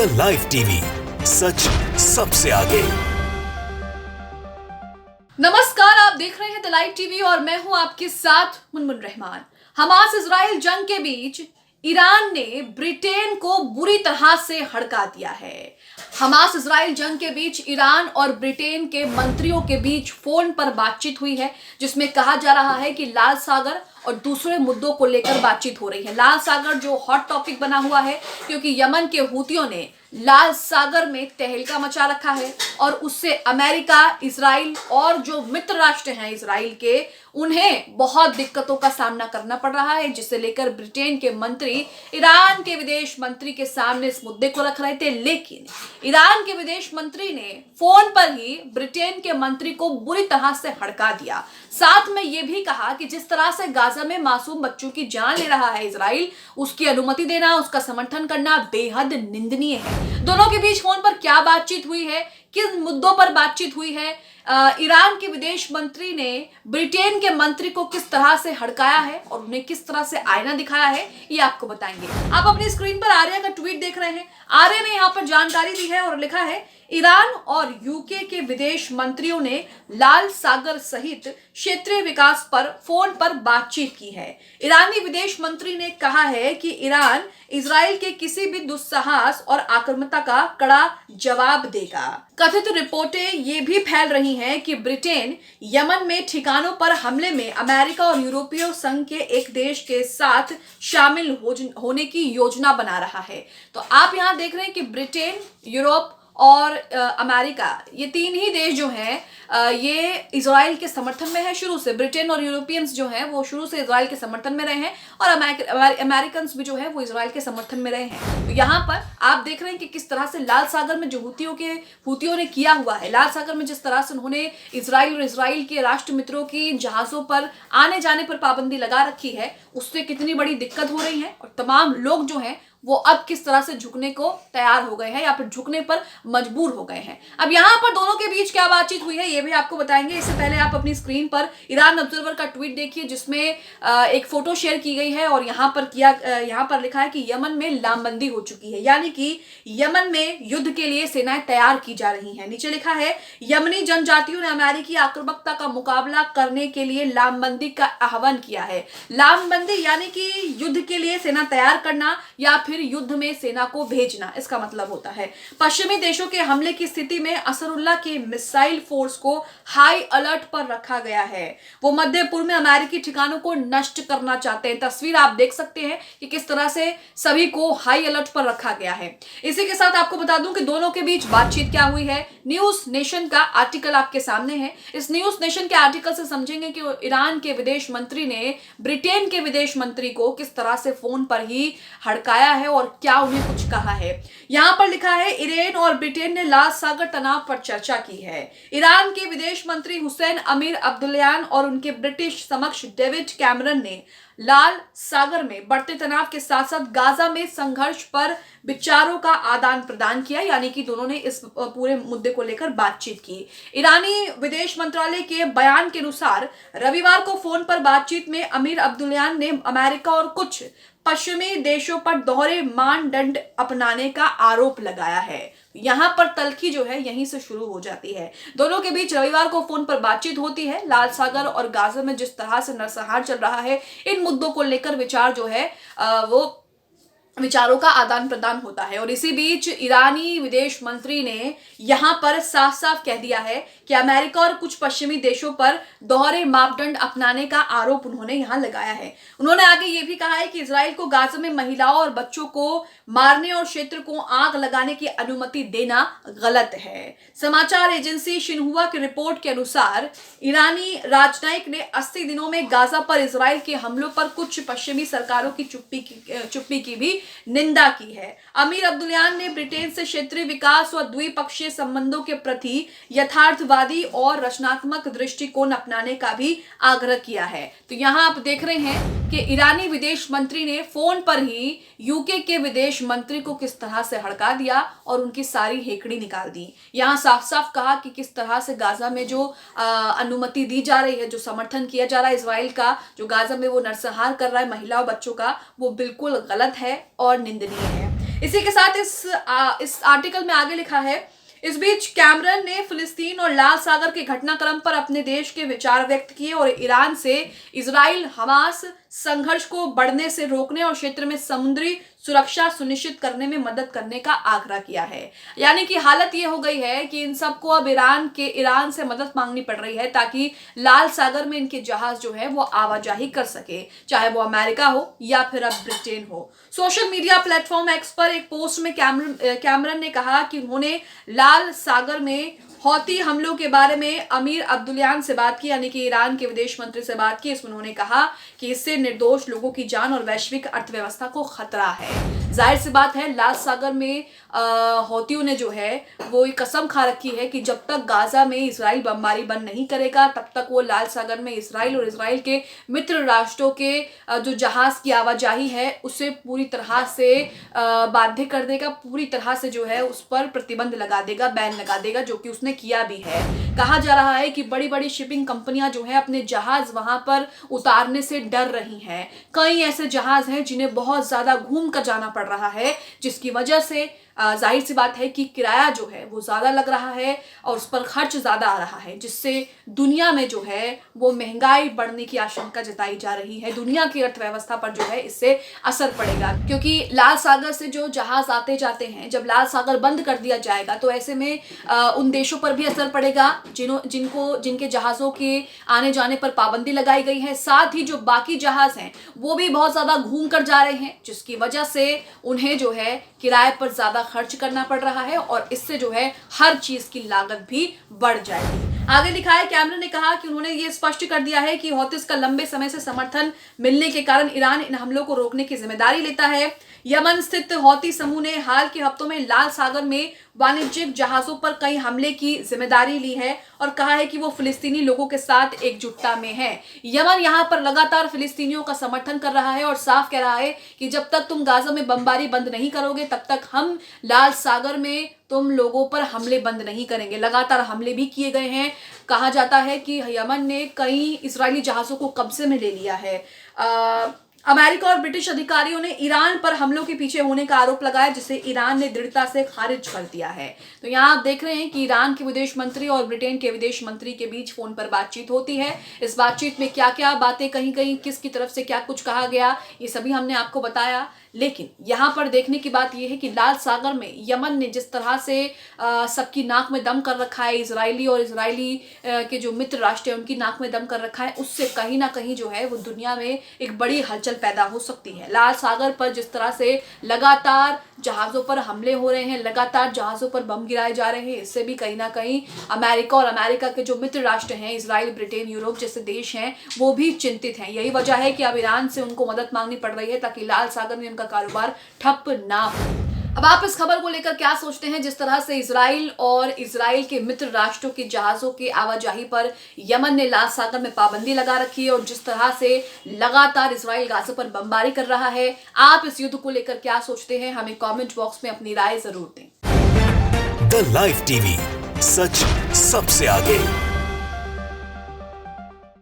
The live TV, सच सबसे आगे। नमस्कार, आप देख रहे हैं द लाइव टीवी और मैं हूं आपके साथ मुनमुन रहमान। हमास इजराइल जंग के बीच ईरान ने ब्रिटेन को बुरी तरह से हड़का दिया है। हमास इजराइल जंग के बीच ईरान और ब्रिटेन के मंत्रियों के बीच फोन पर बातचीत हुई है, जिसमें कहा जा रहा है कि लाल सागर और दूसरे मुद्दों को लेकर बातचीत हो रही है। लाल सागर जो हॉट टॉपिक बना हुआ है, क्योंकि यमन के हूतियों ने लाल सागर में तहलका मचा रखा है और उससे अमेरिका, इजराइल और जो मित्र राष्ट्र हैं इजराइल के, उन्हें बहुत दिक्कतों का सामना करना पड़ रहा है, जिसे लेकर ब्रिटेन के मंत्री ईरान के विदेश मंत्री के सामने इस मुद्दे को रख रहे थे। लेकिन ईरान के विदेश मंत्री ने फोन पर ही ब्रिटेन के मंत्री को बुरी तरह से हड़का दिया। साथ में यह भी कहा कि जिस तरह से गाजा में मासूम बच्चों की जान ले रहा है इजराइल, उसकी अनुमति देना, उसका समर्थन करना बेहद निंदनीय है। दोनों के बीच फोन पर क्या बातचीत हुई है, किन मुद्दों पर बातचीत हुई है, ईरान के विदेश मंत्री ने ब्रिटेन के मंत्री को किस तरह से हड़काया है और उन्हें किस तरह से आईना दिखाया है, ये आपको बताएंगे। आप अपनी स्क्रीन पर आर्या का ट्वीट देख रहे हैं। आर्या ने यहाँ पर जानकारी दी है और लिखा है, ईरान और यूके के विदेश मंत्रियों ने लाल सागर सहित क्षेत्रीय विकास पर फोन पर बातचीत की है। ईरानी विदेश मंत्री ने कहा है कि ईरान इजराइल के किसी भी दुस्साहस और आक्रामकता का कड़ा जवाब देगा। कथित रिपोर्टें ये भी फैल रही हैं कि ब्रिटेन यमन में ठिकानों पर हमले में अमेरिका और यूरोपीय संघ के एक देश के साथ शामिल होने की योजना बना रहा है। तो आप यहाँ देख रहे हैं कि ब्रिटेन, यूरोप और अमेरिका, ये तीन ही देश जो हैं ये इजराइल के समर्थन में है। शुरू से ब्रिटेन और यूरोपियंस जो हैं वो शुरू से इजराइल के समर्थन में रहे हैं और अमेरिकन्स भी जो है वो इजराइल के समर्थन में रहे हैं। तो यहाँ पर आप देख रहे हैं कि किस तरह से लाल सागर में जो हूतियों ने किया हुआ है, लाल सागर में जिस तरह से उन्होंने इजराइल और इजराइल के राष्ट्र मित्रों की जहाजों पर आने जाने पर पाबंदी लगा रखी है, उससे कितनी बड़ी दिक्कत हो रही है और तमाम लोग जो हैं वो अब किस तरह से झुकने को तैयार हो गए हैं या फिर झुकने पर मजबूर हो गए हैं। अब यहाँ पर दोनों के बीच क्या बातचीत हुई है ये भी आपको बताएंगे। इससे पहले आप अपनी स्क्रीन पर ईरान ऑब्जर्वर का ट्वीट देखिए, जिसमें एक फोटो शेयर की गई है और यहाँ पर लिखा है कि यमन में लामबंदी हो चुकी है, यानी कि यमन में युद्ध के लिए सेनाएं तैयार की जा रही हैं। नीचे लिखा है, यमनी जनजातियों ने अमेरिकी आक्रामकता का मुकाबला करने के लिए लामबंदी का आह्वान किया है। लामबंदी यानी कि युद्ध के लिए सेना तैयार करना या फिर युद्ध में सेना को भेजना, इसका मतलब होता है। पश्चिमी देशों के हमले की स्थिति में असरुल्ला के मिसाइल फोर्स को हाई अलर्ट पर रखा गया है। वो मध्य पूर्व में अमेरिकी ठिकानों को नष्ट करना चाहते हैं। तस्वीर आप देख सकते हैं कि किस तरह से सभी को हाई अलर्ट पर रखा गया है। इसी के साथ आपको बता दूं कि दोनों के बीच बातचीत क्या हुई है। न्यूज नेशन का आर्टिकल आपके सामने है। इस न्यूज नेशन के आर्टिकल से समझेंगे कि ईरान के विदेश मंत्री ने ब्रिटेन के विदेश मंत्री को किस तरह से फोन पर ही हड़काया है और क्या उन्हें कुछ कहा है। यहां पर लिखा है, ईरान और ब्रिटेन ने लाल सागर तनाव पर चर्चा की है। ईरान के विदेश मंत्री हुसैन अमीर अब्दुल्लायान और उनके ब्रिटिश समकक्ष डेविड कैमरन ने लाल सागर में बढ़ते तनाव के साथ साथ गाजा में संघर्ष पर विचारों का आदान प्रदान किया, यानी कि दोनों ने इस पूरे मुद्दे को लेकर बातचीत की। ईरानी विदेश मंत्रालय के बयान के अनुसार रविवार को फोन पर बातचीत में अमीर अब्दुल्लायान ने अमेरिका और कुछ पश्चिमी देशों पर दोहरे मानदंड अपनाने का आरोप लगाया है। यहां पर तल्खी जो है यहीं से शुरू हो जाती है। दोनों के बीच रविवार को फोन पर बातचीत होती है। लाल सागर और गाजा में जिस तरह से नरसंहार चल रहा है, इन मुद्दों को लेकर विचार जो है वो विचारों का आदान प्रदान होता है। और इसी बीच ईरानी विदेश मंत्री ने यहां पर साफ साफ कह दिया है कि अमेरिका और कुछ पश्चिमी देशों पर दोहरे मापदंड अपनाने का आरोप उन्होंने यहां लगाया है। उन्होंने आगे ये भी कहा है कि इजराइल को गाजा में महिलाओं और बच्चों को मारने और क्षेत्र को आग लगाने की अनुमति देना गलत है। समाचार एजेंसी शिन्हुआ की रिपोर्ट के अनुसार ईरानी राजनयिक ने 80 दिनों में गाजा पर इजराइल के हमलों पर कुछ पश्चिमी सरकारों की चुप्पी की भी निंदा की है। अमीर अब्दुल्लायान ने ब्रिटेन से क्षेत्रीय विकास और द्विपक्षीय संबंधों के प्रति यथार्थवादी और रचनात्मक दृष्टिकोण अपनाने का भी आग्रह किया है। तो यहाँ आप देख रहे हैं कि ईरानी विदेश मंत्री ने फोन पर ही यूके के विदेश मंत्री को किस तरह से हड़का दिया और उनकी सारी हेकड़ी निकाल दी। यहाँ साफ साफ कहा कि किस तरह से गाजा में जो अनुमति दी जा रही है, जो समर्थन किया जा रहा है इजराइल का, जो गाजा में वो नरसंहार कर रहा है महिलाओं बच्चों का, वो बिल्कुल गलत है और निंदनीय है। इसी के साथ इस आर्टिकल में आगे लिखा है, इस बीच कैमरन ने फिलिस्तीन और लाल सागर के घटनाक्रम पर अपने देश के विचार व्यक्त किए और ईरान से इजराइल हमास संघर्ष को बढ़ने से रोकने और क्षेत्र में समुद्री सुरक्षा सुनिश्चित करने में मदद करने का आग्रह किया है। यानी कि हालत ये हो गई है कि इन सबको अब ईरान से मदद मांगनी पड़ रही है ताकि लाल सागर में इनके जहाज जो है वो आवाजाही कर सके, चाहे वो अमेरिका हो या फिर अब ब्रिटेन हो। सोशल मीडिया प्लेटफॉर्म एक्स पर एक पोस्ट में कैमरन ने कहा कि उन्होंने लाल सागर में हौती हमलों के बारे में अमीर अब्दुल्लान से बात की, यानी कि ईरान के विदेश मंत्री से बात की। इसमें उन्होंने कहा कि इससे निर्दोष लोगों की जान और वैश्विक अर्थव्यवस्था को खतरा है। जाहिर सी बात है, लाल सागर में हौतियों ने जो है वो एक कसम खा रखी है कि जब तक गाजा में इजराइल बमबारी बंद नहीं करेगा तब तक वो लाल सागर में इजराइल और इजराइल के मित्र राष्ट्रों के जो जहाज की आवाजाही है उसे पूरी तरह से बाध्य कर देगा, पूरी तरह से जो है उस पर प्रतिबंध लगा देगा, बैन लगा देगा, जो कि उसने किया भी है। कहा जा रहा है कि बड़ी बड़ी शिपिंग कंपनियां जो है अपने जहाज वहां पर उतारने से डर रही हैं। कई ऐसे जहाज हैं जिन्हें बहुत ज्यादा घूम कर जाना पड़ रहा है, जिसकी वजह से जाहिर सी बात है कि किराया जो है वो ज्यादा लग रहा है और उस पर खर्च ज्यादा आ रहा है, जिससे दुनिया में जो है वो महंगाई बढ़ने की आशंका जताई जा रही है। दुनिया की अर्थव्यवस्था पर जो है इससे असर पड़ेगा, क्योंकि लाल सागर से जो जहाज आते जाते हैं, जब लाल सागर बंद कर दिया जाएगा तो ऐसे में उन देशों पर भी असर पड़ेगा जिनके जहाजों के आने जाने पर पाबंदी लगाई गई है। साथ ही जो बाकी जहाज हैं वो भी बहुत ज्यादा घूम कर जा रहे हैं, जिसकी वजह से उन्हें जो है किराए पर ज्यादा खर्च करना पड़ रहा है और इससे जो है हर चीज की लागत भी बढ़ जाएगी। आगे लिखा है, कैमरन ने कहा कि उन्होंने ये स्पष्ट कर दिया है कि हौतीस का लंबे समय से समर्थन मिलने के कारण ईरान इन हमलों को रोकने की जिम्मेदारी लेता है। यमन स्थित हौती समूह ने हाल के हफ्तों में लाल सागर में वाणिज्यिक जहाजों पर कई हमले की जिम्मेदारी ली है और कहा है कि वो फिलिस्तीनी लोगों के साथ एकजुटता में है। यमन यहाँ पर लगातार फिलिस्तीनियों का समर्थन कर रहा है और साफ कह रहा है कि जब तक तुम गाजा में बमबारी बंद नहीं करोगे तब तक हम लाल सागर में तुम लोगों पर हमले बंद नहीं करेंगे। लगातार हमले भी किए गए हैं। कहा जाता है कि यमन ने कई इजरायली जहाजों को कब्जे में ले लिया है। अमेरिका और ब्रिटिश अधिकारियों ने ईरान पर हमलों के पीछे होने का आरोप लगाया, जिसे ईरान ने दृढ़ता से खारिज कर दिया है। तो यहाँ आप देख रहे हैं कि ईरान के विदेश मंत्री और ब्रिटेन के विदेश मंत्री के बीच फोन पर बातचीत होती है। इस बातचीत में क्या क्या बातें कहीं किसकी तरफ से क्या कुछ कहा गया, ये सभी हमने आपको बताया। लेकिन यहाँ पर देखने की बात यह है कि लाल सागर में यमन ने जिस तरह से सबकी नाक में दम कर रखा है, इजरायली और इजरायली के जो मित्र राष्ट्र हैं उनकी नाक में दम कर रखा है, उससे कहीं ना कहीं जो है वो दुनिया में एक बड़ी हलचल पैदा हो सकती है। लाल सागर पर जिस तरह से लगातार जहाज़ों पर हमले हो रहे हैं, लगातार जहाज़ों पर बम गिराए जा रहे हैं, इससे भी कहीं ना कहीं अमेरिका और अमेरिका के जो मित्र राष्ट्र हैं, इजराइल, ब्रिटेन, यूरोप जैसे देश हैं, वो भी चिंतित हैं। यही वजह है कि अब ईरान से उनको मदद मांगनी पड़ रही है ताकि लाल सागर में उनका कारोबार ठप ना हो। अब आप इस खबर को लेकर क्या सोचते हैं? जिस तरह से इजराइल और इजराइल के मित्र राष्ट्रों के जहाजों के आवाजाही पर यमन ने लाल सागर में पाबंदी लगा रखी है और जिस तरह से लगातार इजराइल गाजा पर बमबारी कर रहा है, आप इस युद्ध को लेकर क्या सोचते हैं? हमें कमेंट बॉक्स में अपनी राय जरूर दें। द लाइव टीवी, सच सबसे आगे।